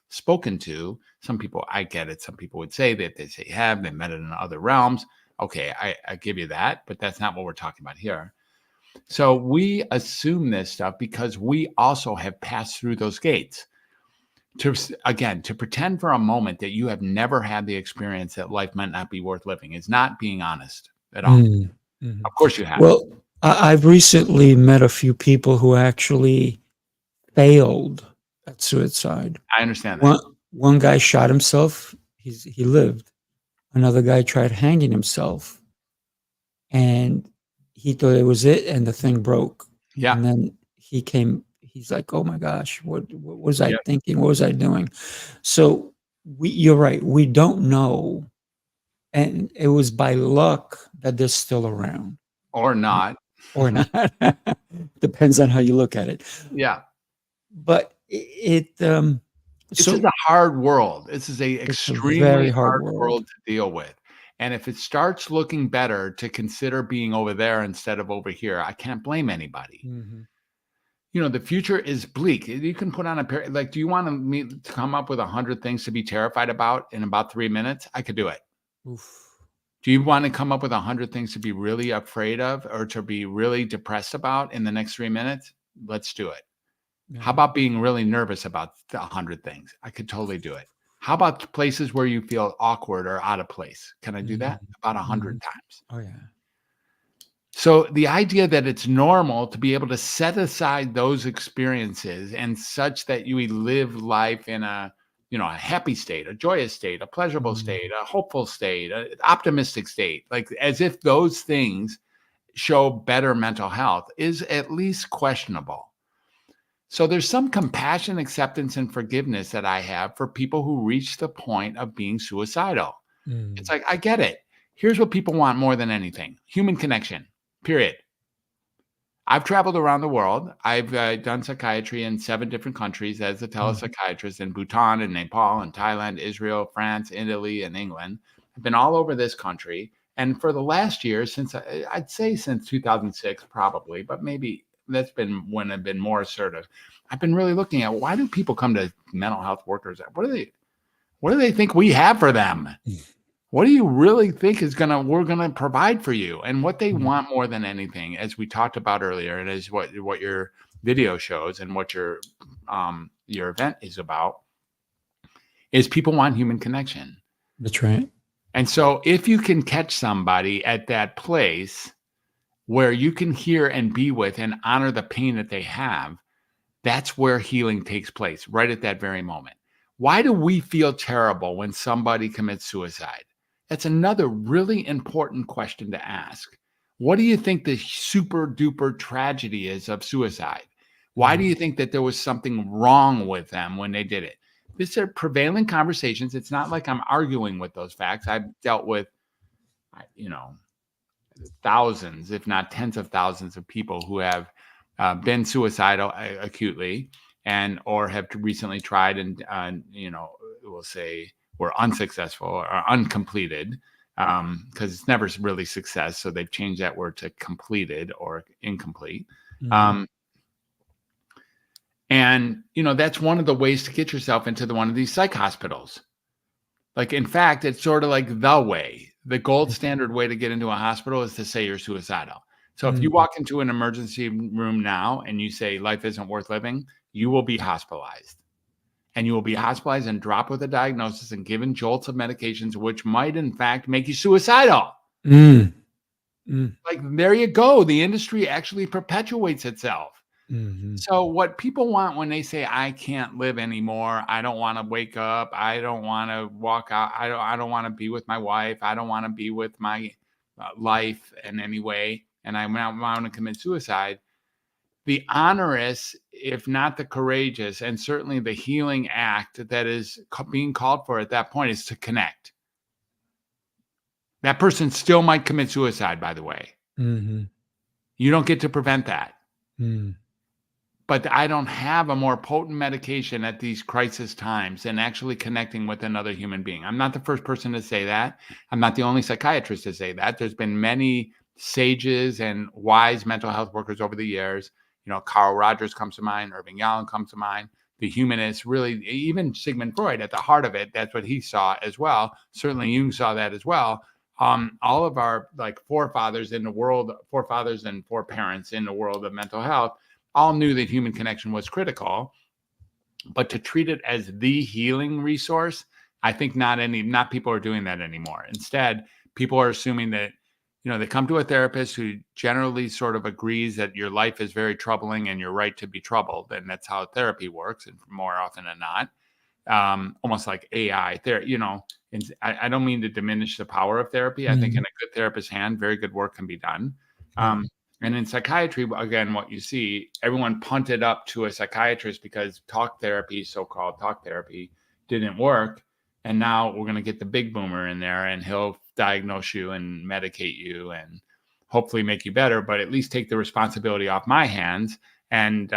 spoken to. Some people, I get it. Some people would say that they have, they met it in other realms. Okay, I give you that, but that's not what we're talking about here. So we assume this stuff because we also have passed through those gates. To pretend for a moment that you have never had the experience that life might not be worth living is not being honest at all. Mm. Mhm. Of course you have. Well, I've recently met a few people who actually failed at suicide. I understand that. One guy shot himself. He lived. Another guy tried hanging himself, and he thought it was it, and the thing broke. Yeah. And then he's like, "Oh my gosh, what was I Yeah. thinking? What was I doing?" So you're right. We don't know, and it was by luck that they're still around, Or not. or not. Depends on how you look at it. Yeah. But This is a hard world. This is a it's a extremely very hard hard world. world to deal with. And if it starts looking better to consider being over there instead of over here, I can't blame anybody. Mhm. The future is bleak. You can put on a pair. Like, do you want me to come up with 100 things to be terrified about in about 3 minutes? I could do it. Oof. Do you want to come up with 100 things to be really afraid of or to be really depressed about in the next 3 minutes? Let's do it. Yeah. How about being really nervous about 100 things? I could totally do it. How about places where you feel awkward or out of place? Can I do that? About 100 times. Oh yeah. So the idea that it's normal to be able to set aside those experiences and such that you live life in a happy state, a joyous state, a pleasurable state, a hopeful state, an optimistic state, like as if those things show better mental health, is at least questionable. So there's some compassion, acceptance, and forgiveness that I have for people who reach the point of being suicidal. It's like, I get it. Here's what people want more than anything: human connection, period. I've traveled around the world. I've done psychiatry in 7 different countries as a telepsychiatrist in Bhutan and Nepal and Thailand, Israel, France, Italy, and England. I've been all over this country. And for the last year, I'd say since 2006, probably, but maybe that's been when I've been more assertive. I've been really looking at, why do people come to mental health workers? What do they think we have for them? What do you really think we're gonna provide for you? And what they want more than anything, as we talked about earlier, and as what your video shows and what your event is about, is people want human connection. That's right. And so if you can catch somebody at that place where you can hear and be with and honor the pain that they have, That's where healing takes place, right at that very moment. Why do we feel terrible when somebody commits suicide? That's another really important question to ask. What do you think the super duper tragedy is of suicide? Why do you think that there was something wrong with them when they did it? These are prevailing conversations. It's not like I'm arguing with those facts. I've dealt with, thousands, if not tens of thousands of people who have been suicidal acutely or have recently tried and, we'll say were unsuccessful or uncompleted, because it's never really success. So they've changed that word to completed or incomplete. And, that's one of the ways to get yourself into one of these psych hospitals. Like, in fact, it's sort of like the way. The gold standard way to get into a hospital is to say you're suicidal. So if you walk into an emergency room now and you say life isn't worth living, you will be hospitalized. And you will be hospitalized and dropped with a diagnosis and given jolts of medications, which might, in fact, make you suicidal. Like, there you go. The industry actually perpetuates itself. So what people want when they say, I can't live anymore, I don't want to wake up, I don't want to walk out, I don't want to be with my wife, I don't want to be with my life in any way, and I want to commit suicide. The onerous, if not the courageous, and certainly the healing act that is being called for at that point is to connect. That person still might commit suicide, by the way. You don't get to prevent that. But I don't have a more potent medication at these crisis times than actually connecting with another human being. I'm not the first person to say that. I'm not the only psychiatrist to say that. There's been many sages and wise mental health workers over the years. Carl Rogers comes to mind, Irving Yalom comes to mind. The humanists, really, even Sigmund Freud, at the heart of it, that's what he saw as well. Certainly Jung saw that as well. All of our forefathers in the world, forefathers and foreparents in the world of mental health, all knew that human connection was critical, but to treat it as the healing resource, I think not people are doing that anymore. Instead, people are assuming that, they come to a therapist who generally sort of agrees that your life is very troubling and you're right to be troubled. And that's how therapy works. And more often than not, almost like AI therapy, and I don't mean to diminish the power of therapy. I think in a good therapist's hand, very good work can be done. And in psychiatry, again, what you see, everyone punted up to a psychiatrist because so-called talk therapy, didn't work. And now we're going to get the big boomer in there and he'll diagnose you and medicate you and hopefully make you better, but at least take the responsibility off my hands. And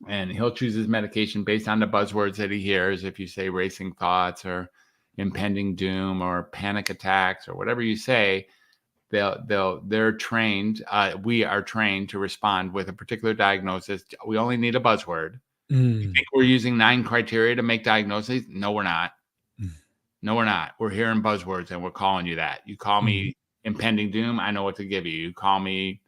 he'll choose his medication based on the buzzwords that he hears. If you say racing thoughts or impending doom or panic attacks or whatever you say, they're trained. We are trained to respond with a particular diagnosis. We only need a buzzword. You think we're using 9 criteria to make diagnoses? No, we're not. No, we're not. We're hearing buzzwords and we're calling you that. You call me impending doom, I know what to give you. You call me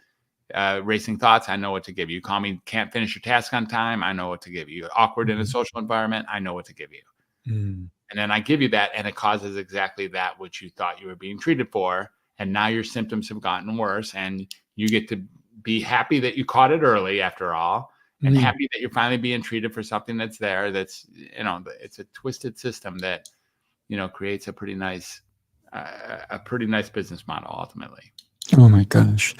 racing thoughts, I know what to give you. You call me can't finish your task on time, I know what to give you. Awkward in a social environment, I know what to give you. And then I give you that, and it causes exactly that which you thought you were being treated for. And now your symptoms have gotten worse, and you get to be happy that you caught it early after all, and happy that you're finally being treated for something that's there. That's, it's a twisted system that, creates a pretty nice business model ultimately. Oh my gosh.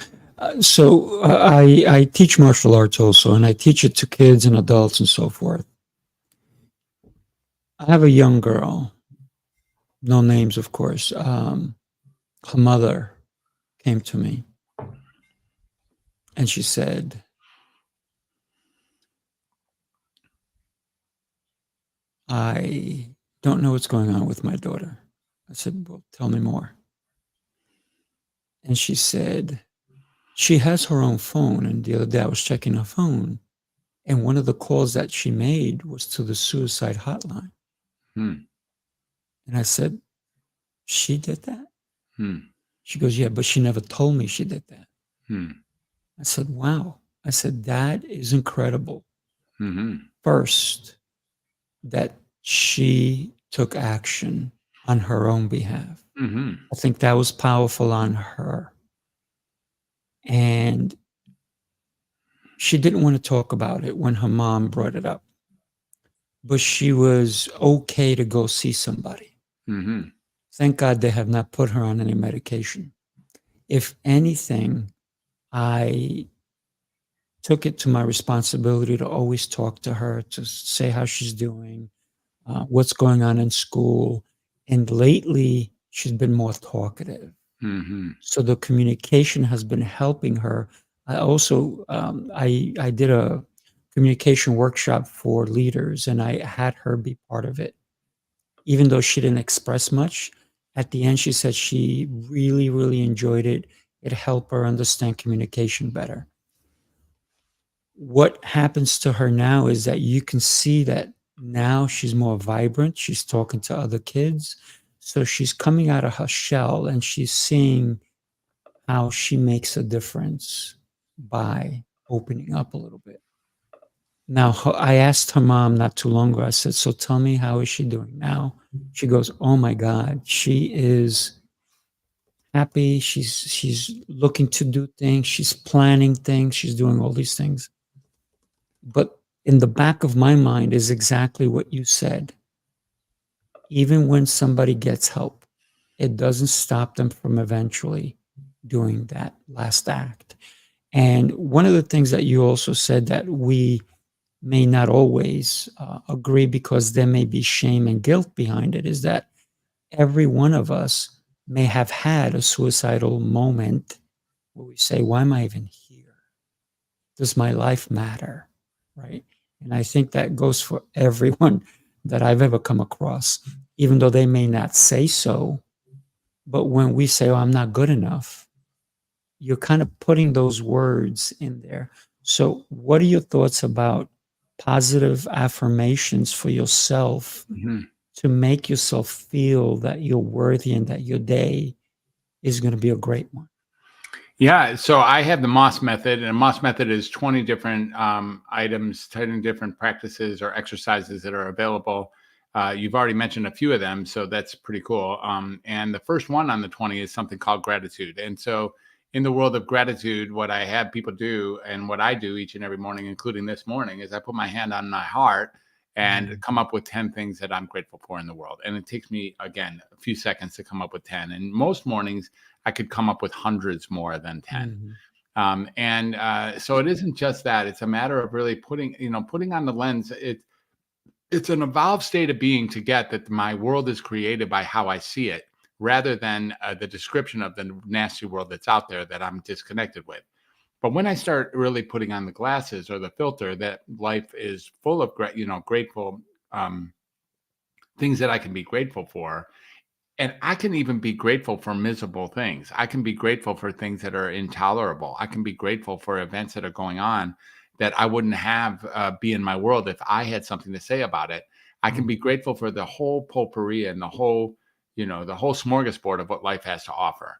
So I teach martial arts also, and I teach it to kids and adults and so forth. I have a young girl, no names, of course. Her mother came to me and she said, I don't know what's going on with my daughter. I said, well, tell me more. And she said, she has her own phone. And the other day I was checking her phone, and one of the calls that she made was to the suicide hotline. And I said, she did that? She goes, yeah, but she never told me she did that. I said, wow. I said, that is incredible. First, that she took action on her own behalf. I think that was powerful on her. And she didn't want to talk about it when her mom brought it up, but she was okay to go see somebody. Mm-hmm. Thank God they have not put her on any medication. If anything, I took it to my responsibility to always talk to her, to say how she's doing, what's going on in school. And lately, she's been more talkative. Mm-hmm. So the communication has been helping her. I also, I did a communication workshop for leaders, and I had her be part of it. Even though she didn't express much, at the end, she said she really, really enjoyed it. It helped her understand communication better. What happens to her now is that you can see that now she's more vibrant. She's talking to other kids. So she's coming out of her shell and she's seeing how she makes a difference by opening up a little bit. Now, I asked her mom not too long ago, I said, so tell me, how is she doing now? She goes, oh my God, she is happy. She's looking to do things. She's planning things. She's doing all these things. But in the back of my mind is exactly what you said. Even when somebody gets help, it doesn't stop them from eventually doing that last act. And one of the things that you also said that we may not always agree, because there may be shame and guilt behind it, is that every one of us may have had a suicidal moment where we say, why am I even here? Does my life matter? Right? And I think that goes for everyone that I've ever come across, even though they may not say so. But when we say, oh, I'm not good enough, you're kind of putting those words in there. So what are your thoughts about positive affirmations for yourself Mm-hmm. to make yourself feel that you're worthy and that your day is going to be a great one? Yeah, so I have the Moss method, and Moss method is 20 different items, 10 different practices or exercises that are available. You've already mentioned a few of them, so that's pretty cool. And the first one on the 20 is something called gratitude. And so in the world of gratitude, what I have people do and what I do each and every morning, including this morning, is I put my hand on my heart and come up with 10 things that I'm grateful for in the world. And it takes me, again, a few seconds to come up with 10. And most mornings, I could come up with hundreds more than 10. So it isn't just that. It's a matter of really putting on the lens. It's an evolved state of being to get that my world is created by how I see it, rather than the description of the nasty world that's out there that I'm disconnected with. But when I start really putting on the glasses or the filter that life is full of grateful things that I can be grateful for, and I can even be grateful for miserable things. I can be grateful for things that are intolerable. I can be grateful for events that are going on that I wouldn't have be in my world if I had something to say about it. I can be grateful for the whole potpourri and the whole smorgasbord of what life has to offer.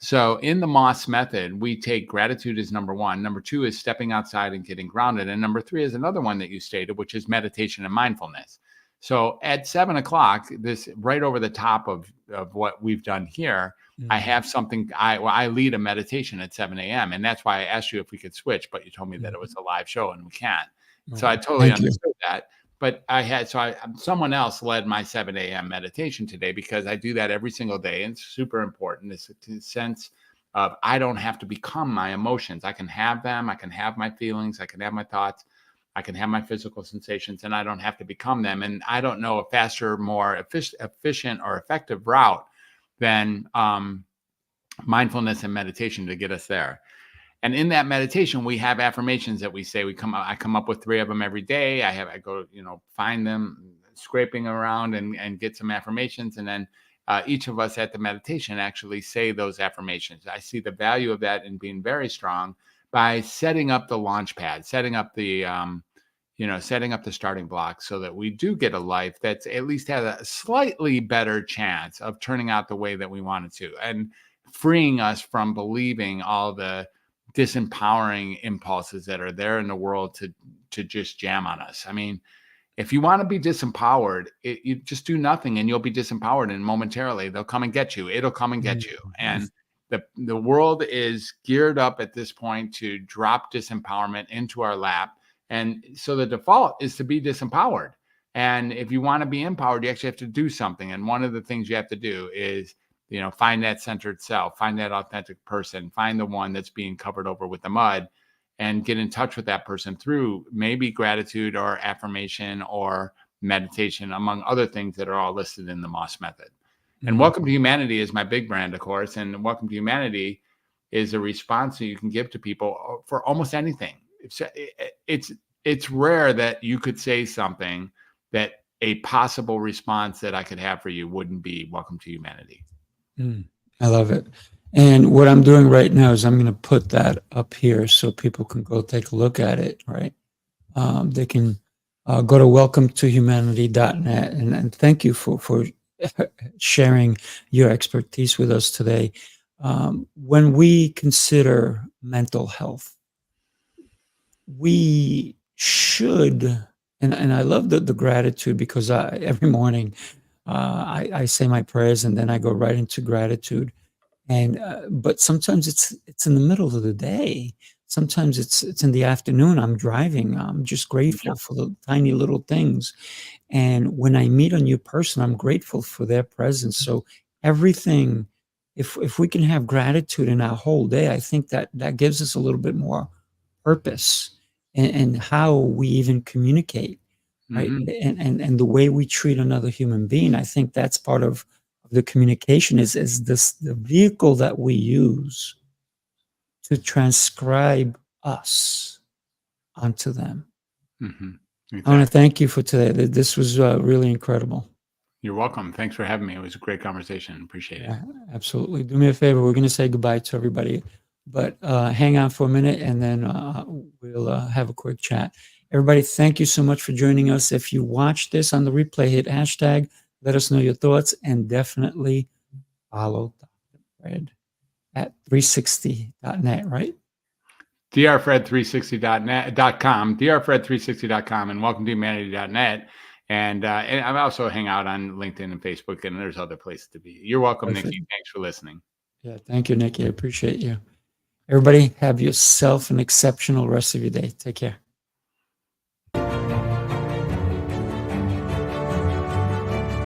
So in the Moss method, we take gratitude as number one. Number two is stepping outside and getting grounded. And number three is another one that you stated, which is meditation and mindfulness. So at 7 o'clock, this right over the top of what we've done here, I have something. I lead a meditation at 7 a.m. And that's why I asked you if we could switch, but you told me that it was a live show and we can't. So I totally understood that. But someone else led my 7 a.m. meditation today, because I do that every single day. And it's super important. It's a sense of I don't have to become my emotions. I can have them. I can have my feelings. I can have my thoughts. I can have my physical sensations, and I don't have to become them. And I don't know a faster, more efficient or effective route than mindfulness and meditation to get us there. And in that meditation, we have affirmations that we say. I come up with 3 of them every day. I go, find them, scraping around and get some affirmations. And then each of us at the meditation actually say those affirmations. I see the value of that in being very strong by setting up the launch pad, setting up the starting blocks, so that we do get a life that's at least has a slightly better chance of turning out the way that we want it to, and freeing us from believing all the disempowering impulses that are there in the world to just jam on us. I mean, if you want to be disempowered, you just do nothing and you'll be disempowered, and momentarily they'll come and get you. It'll come and get you. And The world is geared up at this point to drop disempowerment into our lap. And so the default is to be disempowered. And if you want to be empowered, you actually have to do something. And one of the things you have to do is, find that centered self, find that authentic person, find the one that's being covered over with the mud, and get in touch with that person through maybe gratitude or affirmation or meditation, among other things that are all listed in the Moss method. And Welcome to Humanity is my big brand, of course. And Welcome to Humanity is a response that you can give to people for almost anything. It's rare that you could say something that a possible response that I could have for you wouldn't be Welcome to Humanity. I love it. And what I'm doing right now is I'm going to put that up here so people can go take a look at it, right? They can go to welcometohumanity.net. And thank you for sharing your expertise with us today. When we consider mental health, we should, and I love the gratitude, because every morning I say my prayers and then I go right into gratitude. And but sometimes it's in the middle of the day. Sometimes it's in the afternoon. I'm driving. I'm just grateful for the tiny little things. And when I meet a new person, I'm grateful for their presence. So everything, if we can have gratitude in our whole day, I think that gives us a little bit more purpose and how we even communicate, right? And the way we treat another human being. I think that's part of the communication is this the vehicle that we use to transcribe us onto them. Exactly. I want to thank you for today. This was really incredible. You're welcome. Thanks for having me. It was a great conversation. Appreciate it. Absolutely. Do me a favor. We're going to say goodbye to everybody, but hang on for a minute and then we'll have a quick chat. Everybody, thank you so much for joining us. If you watch this on the replay, hit hashtag, let us know your thoughts, and definitely follow Dr. Fred at 360.net, right? drfred360.com, drfred360.com, and welcometohumanity.net. And I also hang out on LinkedIn and Facebook, and there's other places to be. You're welcome, Perfect. Nikki. Thanks for listening. Yeah, thank you, Nikki. I appreciate you. Everybody, have yourself an exceptional rest of your day. Take care.